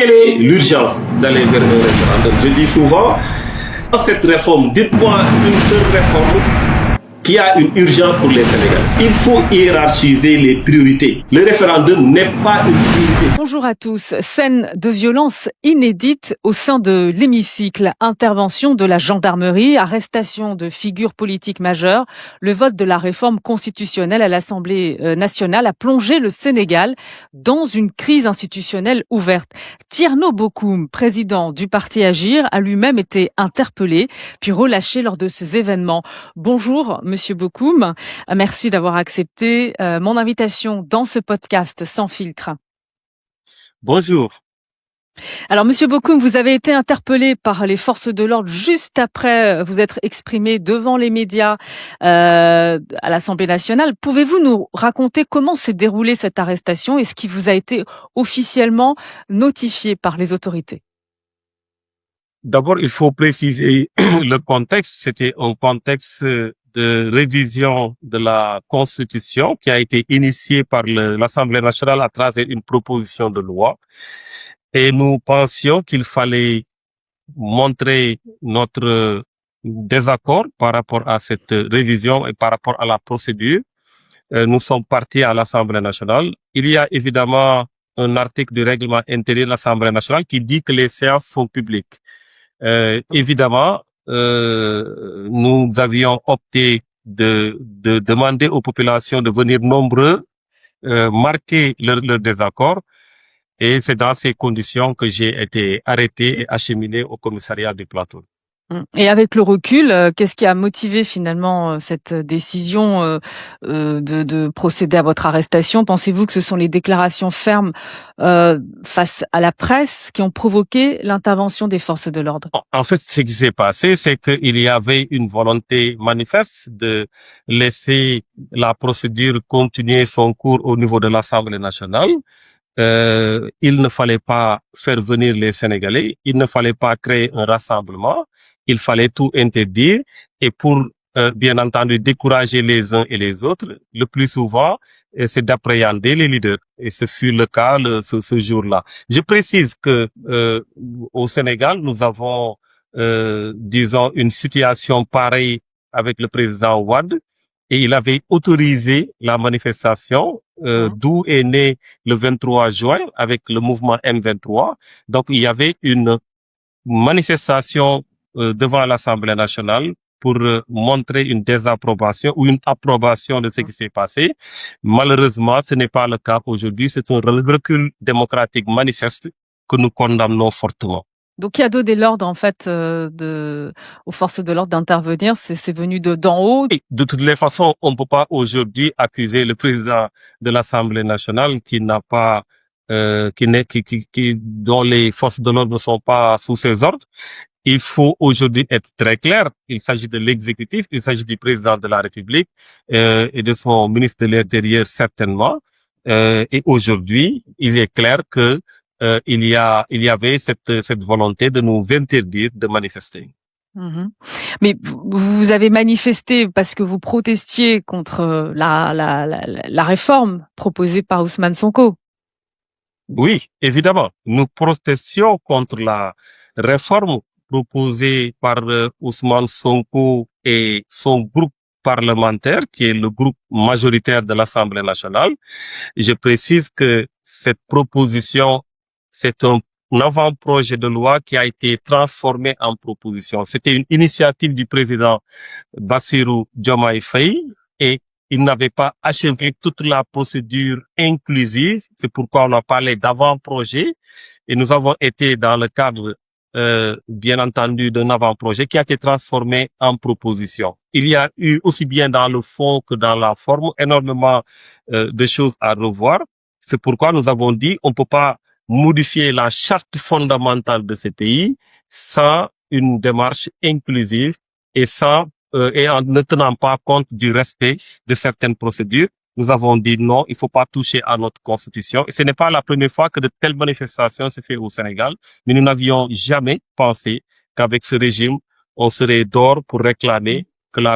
quelle est l'urgence d'aller vers un référendum? Je dis souvent, dans cette réforme, dites-moi une seule réforme qui a une urgence pour les Sénégalais. Il faut hiérarchiser les priorités. Le référendum n'est pas une priorité. Bonjour à tous. Scène de violence inédite au sein de l'hémicycle. Intervention de la gendarmerie, arrestation de figures politiques majeures. Le vote de la réforme constitutionnelle à l'Assemblée nationale a plongé le Sénégal dans une crise institutionnelle ouverte. Tierno Bocoum, président du parti Agir, a lui-même été interpellé puis relâché lors de ces événements. Bonjour, Monsieur Bocoum. Merci d'avoir accepté mon invitation dans ce podcast Sans filtre. Bonjour. Alors, Monsieur Bocoum, vous avez été interpellé par les forces de l'ordre juste après vous être exprimé devant les médias à l'Assemblée nationale. Pouvez-vous nous raconter comment s'est déroulée cette arrestation et ce qui vous a été officiellement notifié par les autorités? D'abord, il faut préciser le contexte. C'était un contexte de révision de la Constitution qui a été initiée par l'Assemblée nationale à travers une proposition de loi. Et nous pensions qu'il fallait montrer notre désaccord par rapport à cette révision et par rapport à la procédure. Nous sommes partis à l'Assemblée nationale. Il y a évidemment un article du règlement intérieur de l'Assemblée nationale qui dit que les séances sont publiques. Évidemment, nous avions opté de demander aux populations de venir nombreux, marquer leur désaccord. Et c'est dans ces conditions que j'ai été arrêté et acheminé au commissariat du Plateau. Et avec le recul, qu'est-ce qui a motivé finalement cette décision de procéder à votre arrestation? Pensez-vous que ce sont les déclarations fermes face à la presse qui ont provoqué l'intervention des forces de l'ordre? En fait, ce qui s'est passé, c'est qu'il y avait une volonté manifeste de laisser la procédure continuer son cours au niveau de l'Assemblée nationale. Il ne fallait pas faire venir les Sénégalais, il ne fallait pas créer un rassemblement, il fallait tout interdire et pour bien entendu décourager les uns et les autres, le plus souvent, c'est d'appréhender les leaders. Et ce fut le cas ce jour-là. Je précise que au Sénégal, nous avons, disons, une situation pareille avec le président Wade. Et il avait autorisé la manifestation, d'où est né le 23 juin avec le mouvement M23. Donc, il y avait une manifestation devant l'Assemblée nationale pour montrer une désapprobation ou une approbation de ce qui s'est passé. Malheureusement, ce n'est pas le cas aujourd'hui. C'est un recul démocratique manifeste que nous condamnons fortement. Donc, il y a donné l'ordre, en fait, aux forces de l'ordre d'intervenir. C'est venu d'en haut. Et de toutes les façons, on ne peut pas aujourd'hui accuser le président de l'Assemblée nationale qui n'a pas, dont les forces de l'ordre ne sont pas sous ses ordres. Il faut aujourd'hui être très clair. Il s'agit de l'exécutif, il s'agit du président de la République et de son ministre de l'Intérieur certainement. Et aujourd'hui, il est clair que il y avait cette volonté de nous interdire de manifester. Mais vous avez manifesté parce que vous protestiez contre la réforme proposée par Ousmane Sonko. Oui, évidemment. Nous protestions contre la réforme proposée par Ousmane Sonko et son groupe parlementaire, qui est le groupe majoritaire de l'Assemblée nationale. Je précise que cette proposition, c'est un avant-projet de loi qui a été transformé en proposition. C'était une initiative du président Bassirou Diomaye Faye et il n'avait pas achevé toute la procédure inclusive. C'est pourquoi on a parlé d'avant-projet et nous avons été dans le cadre, bien entendu, d'un avant-projet qui a été transformé en proposition. Il y a eu aussi bien dans le fond que dans la forme énormément de choses à revoir. C'est pourquoi nous avons dit on ne peut pas modifier la charte fondamentale de ce pays sans une démarche inclusive et et en ne tenant pas compte du respect de certaines procédures. Nous avons dit non, il ne faut pas toucher à notre constitution. Et ce n'est pas la première fois que de telles manifestations se font au Sénégal, mais nous n'avions jamais pensé qu'avec ce régime, on serait d'or pour réclamer que la